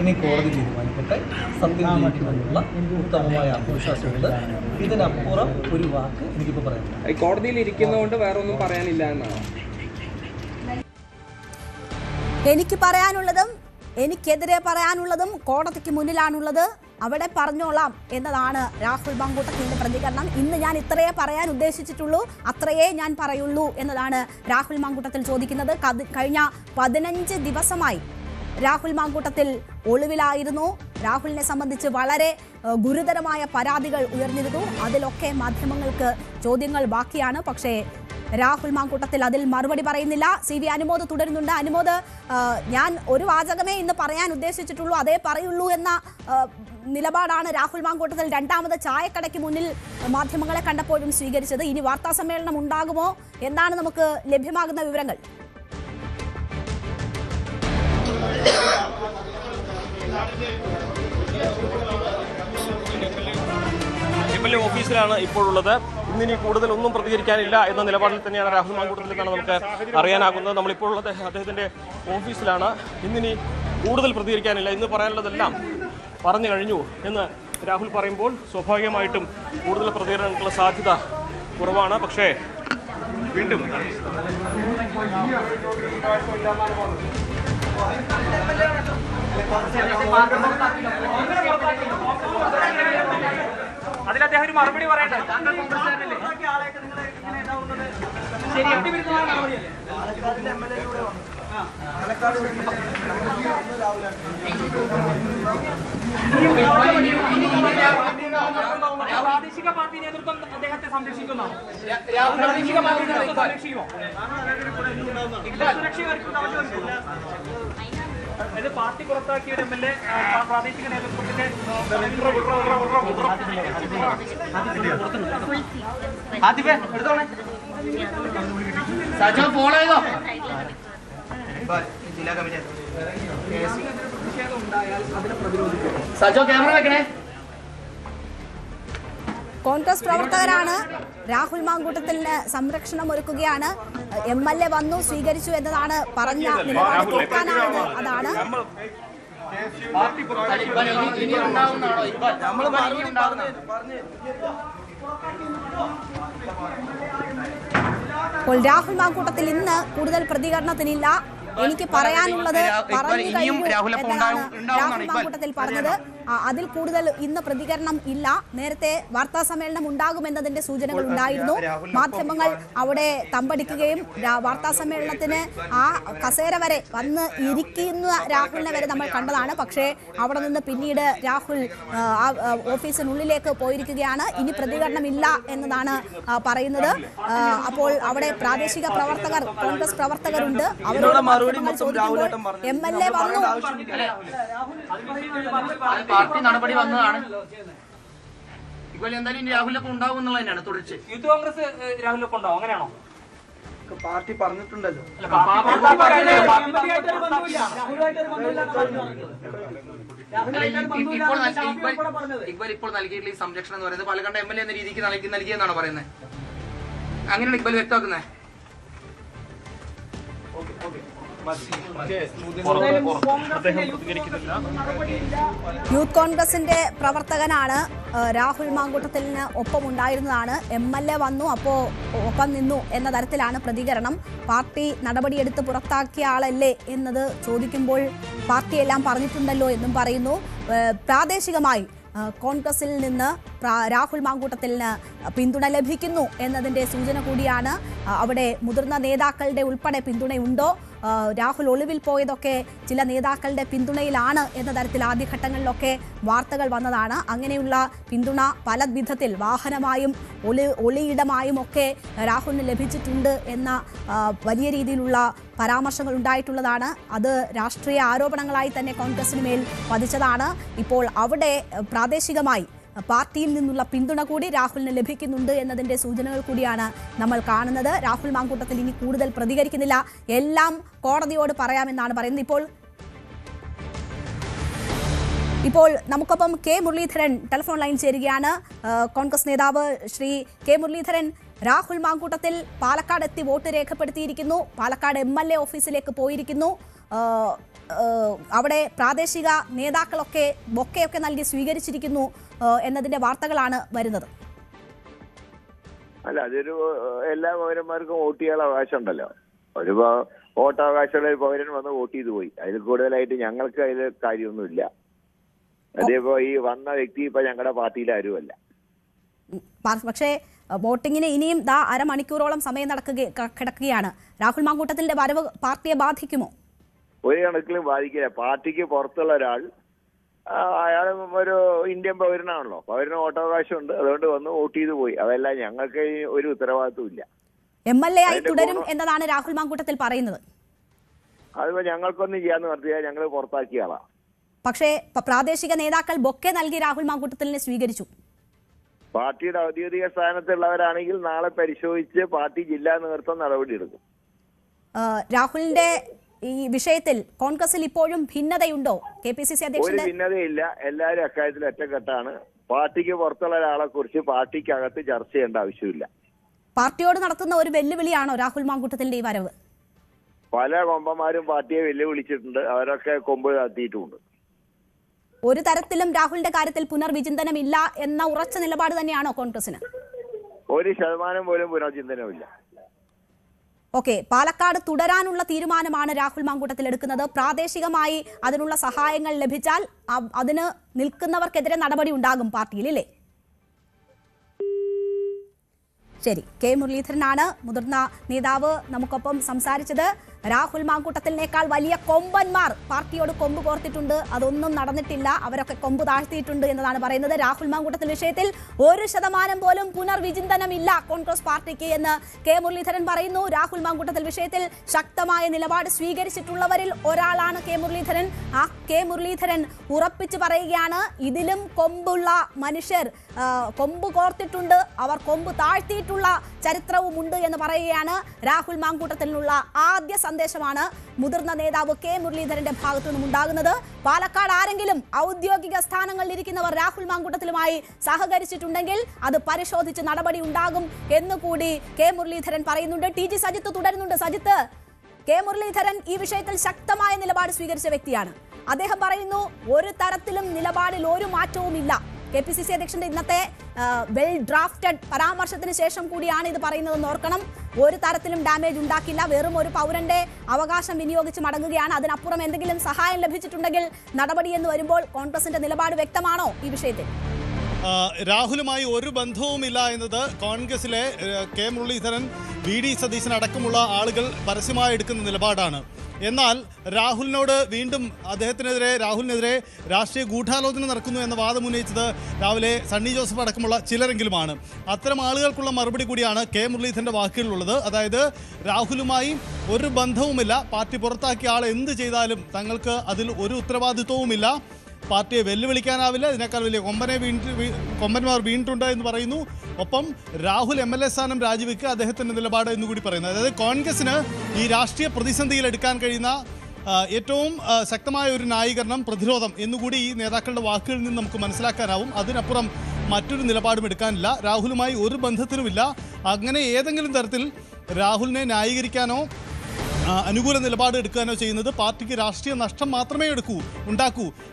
ഇനി കോടതി തീരുമാനിക്കട്ടെ. സത്യം ജയിക്കുമെന്നുള്ള ഉത്തമമായ ആത്മവിശ്വാസമുണ്ട്. ഇതിനപ്പുറം ഒരു വാക്ക് എനിക്കിപ്പോൾ പറയാം. കോടതിയിൽ ഇരിക്കുന്നതുകൊണ്ട് വേറെ ഒന്നും പറയാനില്ല എന്നാണ് എനിക്ക് പറയാനുള്ളതും എനിക്കെതിരെ പറയാനുള്ളതും കോടതിക്ക് മുന്നിലാണുള്ളത്. അവിടെ പറഞ്ഞോളാം എന്നതാണ് രാഹുൽ മാങ്കൂട്ടത്തിൻ്റെ പ്രതികരണം. ഇന്ന് ഞാൻ ഇത്രയേ പറയാൻ ഉദ്ദേശിച്ചിട്ടുള്ളൂ, അത്രയേ ഞാൻ പറയുള്ളൂ എന്നതാണ് രാഹുൽ മാങ്കൂട്ടത്തിൽ ചോദിക്കുന്നത്. കഴിഞ്ഞ 15 ദിവസമായി രാഹുൽ മാങ്കൂട്ടത്തിൽ ഒളിവിലായിരുന്നു. രാഹുലിനെ സംബന്ധിച്ച് വളരെ ഗുരുതരമായ പരാതികൾ ഉയർന്നിരുന്നു. അതിലൊക്കെ മാധ്യമങ്ങൾക്ക് ചോദ്യങ്ങൾ ബാക്കിയാണ്. പക്ഷേ രാഹുൽ മാങ്കൂട്ടത്തിൽ അതിൽ മറുപടി പറയുന്നില്ല. CV അനുമോദ് തുടരുന്നുണ്ട്. അനുമോദ്, ഞാൻ ഒരു വാചകമേ ഇന്ന് പറയാൻ ഉദ്ദേശിച്ചിട്ടുള്ളൂ, അതേ പറയുള്ളൂ എന്ന നിലപാടാണ് രാഹുൽ മാങ്കൂട്ടത്തിൽ രണ്ടാമത് ചായക്കടയ്ക്ക് മുന്നിൽ മാധ്യമങ്ങളെ കണ്ടപ്പോഴും സ്വീകരിച്ചത്. ഇനി വാർത്താ സമ്മേളനം ഉണ്ടാകുമോ? എന്താണ് നമുക്ക് ലഭ്യമാകുന്ന വിവരങ്ങൾ? MLA ഓഫീസിലാണ് ഇപ്പോഴുള്ളത്. ഇന്നിനി കൂടുതൽ ഒന്നും പ്രതികരിക്കാനില്ല എന്ന നിലപാടിൽ തന്നെയാണ് രാഹുൽ മാങ്കൂട്ടത്തിൽ എന്നാണ് നമുക്ക് അറിയാനാകുന്നത്. നമ്മളിപ്പോൾ ഉള്ളത് അദ്ദേഹത്തിൻ്റെ ഓഫീസിലാണ്. ഇന്നിനി കൂടുതൽ പ്രതികരിക്കാനില്ല, ഇന്ന് പറയാനുള്ളതെല്ലാം പറഞ്ഞു കഴിഞ്ഞു എന്ന് രാഹുൽ പറയുമ്പോൾ സ്വാഭാവികമായിട്ടും കൂടുതൽ പ്രതികരണങ്ങൾക്കുള്ള സാധ്യത കുറവാണ്. പക്ഷേ വീണ്ടും അതിൽ അദ്ദേഹം ഒരു മറുപടി പറയട്ടെ. പ്രാദേശിക പാർട്ടി നേതൃത്വം അദ്ദേഹത്തെ സംരക്ഷിക്കുന്നോ? പ്രാദേശിക പാർട്ടി നേതൃത്വം സംരക്ഷിക്കുമോ? ഇത് പാർട്ടി പുറത്താക്കിയ ഒരു MLA പ്രാദേശിക നേതൃത്വത്തിന്റെ കോൺഗ്രസ് പ്രവർത്തകരാണ് രാഹുൽ മാങ്കൂട്ടത്തിന് സംരക്ഷണം ഒരുക്കുകയാണ്. MLA വന്നു, സ്വീകരിച്ചു എന്നതാണ് പറഞ്ഞ നിലപാട്. കേൾക്കാനാണ് അതാണ്. അപ്പോൾ രാഹുൽ മാങ്കൂട്ടത്തിൽ ഇന്ന് കൂടുതൽ പ്രതികരണത്തിനില്ല. എനിക്ക് പറയാനുള്ളത് പറഞ്ഞു കഴിഞ്ഞു എന്നതാണ് രാഹുൽ മാങ്കൂട്ടത്തിൽ പറഞ്ഞത്. അതിൽ കൂടുതൽ ഇന്ന് പ്രതികരണം ഇല്ല. നേരത്തെ വാർത്താ സമ്മേളനം ഉണ്ടാകുമെന്നതിന്റെ സൂചനകൾ ഉണ്ടായിരുന്നു. മാധ്യമങ്ങൾ അവിടെ തമ്പടിക്കുകയും വാർത്താ സമ്മേളനത്തിന് ആ കസേര വരെ വന്ന് ഇരിക്കുന്ന രാഹുലിനെ വരെ നമ്മൾ കണ്ടതാണ്. പക്ഷേ അവിടെ നിന്ന് പിന്നീട് രാഹുൽ ഓഫീസിനുള്ളിലേക്ക് പോയിരിക്കുകയാണ്. ഇനി പ്രതികരണം ഇല്ല എന്നതാണ് പറയുന്നത്. അപ്പോൾ അവിടെ പ്രാദേശിക പ്രവർത്തകർ, കോൺഗ്രസ് പ്രവർത്തകരുണ്ട്. അവരോട് ചോദിക്കുമ്പോൾ MLA വന്നു, പാർട്ടി നടപടി വന്നതാണ്. ഇപ്പോൾ എന്തായാലും രാഹുലൊപ്പം ഉണ്ടാവും എന്നുള്ളത് തന്നെയാണ് തുടർച്ച. യൂത്ത് കോൺഗ്രസ് രാഹുലൊപ്പം ഉണ്ടാവും, അങ്ങനെയാണോ? പാർട്ടി പറഞ്ഞിട്ടുണ്ടല്ലോ. ഇപ്പോൾ നൽകിയിട്ടുള്ള ഈ സംരക്ഷണം എന്ന് പറയുന്നത് പാലക്കാട് MLA എന്ന രീതിക്ക് നൽകിയെന്നാണ് പറയുന്നത്. അങ്ങനെയാണ് ഇക്ബാൽ വ്യക്തമാക്കുന്നത്. യൂത്ത് കോൺഗ്രസിന്റെ പ്രവർത്തകനാണ്. രാഹുൽ മാങ്കൂട്ടത്തിന് ഒപ്പമുണ്ടായിരുന്നതാണ്. MLA വന്നു, അപ്പോൾ ഒപ്പം നിന്നു എന്ന തരത്തിലാണ് പ്രതികരണം. പാർട്ടി നടപടിയെടുത്ത് പുറത്താക്കിയ ആളല്ലേ എന്നത് ചോദിക്കുമ്പോൾ പാർട്ടിയെല്ലാം പറഞ്ഞിട്ടുണ്ടല്ലോ എന്നും പറയുന്നു. പ്രാദേശികമായി കോൺഗ്രസിൽ നിന്ന് രാഹുൽ മാങ്കൂട്ടത്തിന് പിന്തുണ ലഭിക്കുന്നു എന്നതിൻ്റെ സൂചന കൂടിയാണ്. അവിടെ മുതിർന്ന നേതാക്കളുടെ ഉൾപ്പെടെ പിന്തുണയുണ്ടോ? രാഹുൽ ഒളിവിൽ പോയതൊക്കെ ചില നേതാക്കളുടെ പിന്തുണയിലാണ് എന്ന തരത്തിൽ ആദ്യഘട്ടങ്ങളിലൊക്കെ വാർത്തകൾ വന്നതാണ്. അങ്ങനെയുള്ള പിന്തുണ പല വിധത്തിൽ വാഹനമായും ഒളിയിടമായും ഒക്കെ രാഹുലിന് ലഭിച്ചിട്ടുണ്ട് എന്ന വലിയ രീതിയിലുള്ള പരാമർശങ്ങൾ ഉണ്ടായിട്ടുള്ളതാണ്. അത് രാഷ്ട്രീയ ആരോപണങ്ങളായി തന്നെ കോൺഗ്രസിന് മേൽ പതിച്ചതാണ്. ഇപ്പോൾ അവിടെ പ്രാദേശികമായി പാർട്ടിയിൽ നിന്നുള്ള പിന്തുണ കൂടി രാഹുലിന് ലഭിക്കുന്നുണ്ട് എന്നതിൻ്റെ സൂചനകൾ കൂടിയാണ് നമ്മൾ കാണുന്നത്. രാഹുൽ മാങ്കൂട്ടത്തിൽ ഇനി കൂടുതൽ പ്രതികരിക്കുന്നില്ല, എല്ലാം കോടതിയോട് പറയാമെന്നാണ് പറയുന്നത്. ഇപ്പോൾ നമുക്കൊപ്പം കെ മുരളീധരൻ ടെലിഫോൺ ലൈൻ ചേരുകയാണ്. കോൺഗ്രസ് നേതാവ് ശ്രീ കെ മുരളീധരൻ, രാഹുൽ മാങ്കൂട്ടത്തിൽ പാലക്കാട് എത്തി വോട്ട് രേഖപ്പെടുത്തിയിരിക്കുന്നു. പാലക്കാട് MLA ഓഫീസിലേക്ക് പോയിരിക്കുന്നു. അവിടെ പ്രാദേശിക നേതാക്കളൊക്കെ ബൊക്കെയൊക്കെ നൽകി സ്വീകരിച്ചിരിക്കുന്നു എന്നതിന്റെ വാർത്തകളാണ് വരുന്നത്. അല്ല, അതൊരു എല്ലാ പൗരന്മാർക്കും വോട്ട് ചെയ്യാനുള്ള അവകാശം ഉണ്ടല്ലോ. ഒരു വോട്ടവകാശമുള്ള ഒരു പൗരൻ വന്ന് വോട്ട് ചെയ്തു പോയി. അതിൽ കൂടുതലായിട്ട് ഞങ്ങൾക്ക് അതിൽ കാര്യമൊന്നുമില്ല. അതേപോലെ ഈ വന്ന വ്യക്തി ഇപ്പൊ ഞങ്ങളുടെ പാർട്ടിയിൽ ആരുമല്ല. പക്ഷേ വോട്ടിങ്ങിന് ഇനിയും അരമണിക്കൂറോളം സമയം കിടക്കുകയാണ്. രാഹുൽ മാങ്കൂട്ടത്തിന്റെ വരവ് പാർട്ടിയെ ബാധിക്കുമോ? ഒരു കണക്കിലും ബാധിക്കില്ല. പാർട്ടിക്ക് പുറത്തുള്ള ഒരാൾ, അയാൾ ഒരു ഇന്ത്യൻ പൗരനാണല്ലോ, പൗരന് വോട്ടവകാശമുണ്ട്. അതുകൊണ്ട് വന്ന് വോട്ട് ചെയ്തു പോയി. അതല്ല, ഞങ്ങൾക്ക് ഒരു ഉത്തരവാദിത്വം ഇല്ല. MLA ആയി തുടരും എന്നതാണ് രാഹുൽ മാങ്കൂട്ടത്തിൽ പറയുന്നത്. അതിപ്പോ ഞങ്ങൾക്കൊന്നും ചെയ്യാന്ന് പറഞ്ഞാൽ ഞങ്ങൾ പുറത്താക്കിയ ആളാ. പക്ഷേ പ്രാദേശിക നേതാക്കൾ ബൊക്കെ നൽകി രാഹുൽ മാങ്കൂട്ടത്തിനെ സ്വീകരിച്ചു. പാർട്ടിയുടെ ഔദ്യോഗിക സ്ഥാനത്തുള്ളവരാണെങ്കിൽ നാളെ പരിശോധിച്ച് പാർട്ടി ജില്ലാ നേതൃത്വം നടപടിയെടുക്കും. രാഹുലിന്റെ ഈ വിഷയത്തിൽ കോൺഗ്രസിൽ ഇപ്പോഴും ഭിന്നതയുണ്ടോ? KPCC ഒരു അധ്യക്ഷന്റെ ഭിന്നതയില്ല. എല്ലാവരും അക്കാര്യത്തിൽ ഒറ്റക്കെട്ടാണ്. പാർട്ടിക്ക് പുറത്തുള്ള ഒരാളെ കുറിച്ച് പാർട്ടിക്കകത്ത് ചർച്ച ചെയ്യേണ്ട ആവശ്യമില്ല. പാർട്ടിയോട് നടത്തുന്ന ഒരു വെല്ലുവിളിയാണോ രാഹുൽ മാങ്കൂട്ടത്തിന്റെ ഈ വരവ്? പല കൊമ്പന്മാരും പാർട്ടിയെ വെല്ലുവിളിച്ചിട്ടുണ്ട്. അവരൊക്കെ കൊമ്പ് താത്തിയിട്ടുമുണ്ട്. ഒരു തരത്തിലും രാഹുലിന്റെ കാര്യത്തിൽ പുനർവിചിന്തനമില്ല എന്ന ഉറച്ച നിലപാട് തന്നെയാണോ കോൺഗ്രസിന്? 1% പോലും പുനർചിന്തനമില്ല. ഓക്കെ, പാലക്കാട് തുടരാനുള്ള തീരുമാനമാണ് രാഹുൽ മാങ്കൂട്ടത്തിൽ എടുക്കുന്നത്. പ്രാദേശികമായി അതിനുള്ള സഹായങ്ങൾ ലഭിച്ചാൽ അതിന് നിൽക്കുന്നവർക്കെതിരെ നടപടി ഉണ്ടാകും പാർട്ടിയിൽ, ഇല്ലേ? ശരി, K മുരളീധരനാണ് മുതിർന്ന നേതാവ് നമുക്കൊപ്പം സംസാരിച്ചത്. രാഹുൽ മാങ്കൂട്ടത്തിനേക്കാൾ വലിയ കൊമ്പന്മാർ പാർട്ടിയോട് കൊമ്പ് കോർത്തിട്ടുണ്ട്. അതൊന്നും നടന്നിട്ടില്ല. അവരൊക്കെ കൊമ്പ് താഴ്ത്തിയിട്ടുണ്ട് എന്നതാണ് പറയുന്നത്. രാഹുൽ മാങ്കൂട്ടത്തിൽ വിഷയത്തിൽ 1% പോലും പുനർവിചിന്തനമില്ല കോൺഗ്രസ് പാർട്ടിക്ക് എന്ന് K മുരളീധരൻ പറയുന്നു. രാഹുൽ മാങ്കൂട്ടത്തിൽ വിഷയത്തിൽ ശക്തമായ നിലപാട് സ്വീകരിച്ചിട്ടുള്ളവരിൽ ഒരാളാണ് K മുരളീധരൻ. ആ K മുരളീധരൻ ഉറപ്പിച്ചു പറയുകയാണ്, ഇതിലും കൊമ്പുള്ള മനുഷ്യർ കൊമ്പ് കോർത്തിട്ടുണ്ട്, അവർ കൊമ്പ് താഴ്ത്തിയിട്ടുള്ള ചരിത്രവുമുണ്ട് എന്ന് പറയുകയാണ്. രാഹുൽ മാങ്കൂട്ടത്തിനുള്ള ആദ്യ സന്ദേശമാണ് മുതിർന്ന നേതാവ് K മുരളീധരന്റെ ഭാഗത്തു നിന്നും ഉണ്ടാകുന്നത്. പാലക്കാട് ആരെങ്കിലും ഔദ്യോഗിക സ്ഥാനങ്ങളിൽ ഇരിക്കുന്നവർ രാഹുൽ മാങ്കൂട്ടത്തിലുമായി സഹകരിച്ചിട്ടുണ്ടെങ്കിൽ അത് പരിശോധിച്ച് നടപടി ഉണ്ടാകും എന്നുകൂടി K മുരളീധരൻ പറയുന്നുണ്ട്. TG സജിത്ത് തുടരുന്നുണ്ട്. സജിത്ത്, K മുരളീധരൻ ഈ വിഷയത്തിൽ ശക്തമായ നിലപാട് സ്വീകരിച്ച വ്യക്തിയാണ്. അദ്ദേഹം പറയുന്നു, ഒരു തരത്തിലും നിലപാടിൽ ഒരു മാറ്റവുമില്ല. KPCC അധ്യക്ഷന്റെ ഇന്നത്തെ വെൽ ഡ്രാഫ്റ്റഡ് പരാമർശത്തിന് ശേഷം കൂടിയാണ് ഇത് പറയുന്നതെന്ന് ഓർക്കണം. ഒരു തരത്തിലും ഡാമേജ് ഉണ്ടാക്കില്ല. വെറും ഒരു പൗരന്റെ അവകാശം വിനിയോഗിച്ച് മടങ്ങുകയാണ്. അതിനപ്പുറം എന്തെങ്കിലും സഹായം ലഭിച്ചിട്ടുണ്ടെങ്കിൽ നടപടി എന്ന് വരുമ്പോൾ കോൺഗ്രസിന്റെ നിലപാട് വ്യക്തമാണോ ഈ വിഷയത്തിൽ? രാഹുലുമായി ഒരു ബന്ധവുമില്ല എന്നത് കോൺഗ്രസിലെ K മുരളീധരൻ, VD സതീശൻ അടക്കമുള്ള ആളുകൾ പരസ്യമായി എടുക്കുന്ന നിലപാടാണ്. എന്നാൽ രാഹുലിനെതിരെ രാഷ്ട്രീയ ഗൂഢാലോചന നടക്കുന്നു എന്ന വാദം ഉന്നയിച്ചത് രാവിലെ സണ്ണി ജോസഫ് അടക്കമുള്ള ചിലരെങ്കിലുമാണ്. അത്തരം ആളുകൾക്കുള്ള മറുപടി കൂടിയാണ് K മുരളീധരൻ്റെ വാക്കുകളിലുള്ളത്. അതായത് രാഹുലുമായി ഒരു ബന്ധവുമില്ല, പാർട്ടി പുറത്താക്കിയ ആൾ എന്ത് ചെയ്താലും തങ്ങൾക്ക് അതിൽ ഒരു ഉത്തരവാദിത്വവുമില്ല, പാർട്ടിയെ വെല്ലുവിളിക്കാനാവില്ല, ഇതിനേക്കാൾ വലിയ കൊമ്പന്മാർ വീണിട്ടുണ്ട് എന്ന് പറയുന്നു. ഒപ്പം രാഹുൽ MLA സ്ഥാനം രാജിവെക്കുക അദ്ദേഹത്തിൻ്റെ നിലപാട് എന്നുകൂടി പറയുന്നു. അതായത് കോൺഗ്രസിന് ഈ രാഷ്ട്രീയ പ്രതിസന്ധിയിൽ എടുക്കാൻ കഴിയുന്ന ഏറ്റവും ശക്തമായ ഒരു ന്യായീകരണം പ്രതിരോധം എന്നുകൂടി ഈ നേതാക്കളുടെ വാക്കുകളിൽ നിന്ന് നമുക്ക് മനസ്സിലാക്കാനാവും. അതിനപ്പുറം മറ്റൊരു നിലപാടും എടുക്കാനില്ല. രാഹുലുമായി ഒരു ബന്ധത്തിനുമില്ല. അങ്ങനെ ഏതെങ്കിലും തരത്തിൽ രാഹുലിനെ ന്യായീകരിക്കാനോ അനുകൂല നിലപാട് എടുക്കാനോ ചെയ്യുന്നത് പാർട്ടിക്ക് രാഷ്ട്രീയ നഷ്ടം മാത്രമേ ഉണ്ടാക്കൂ.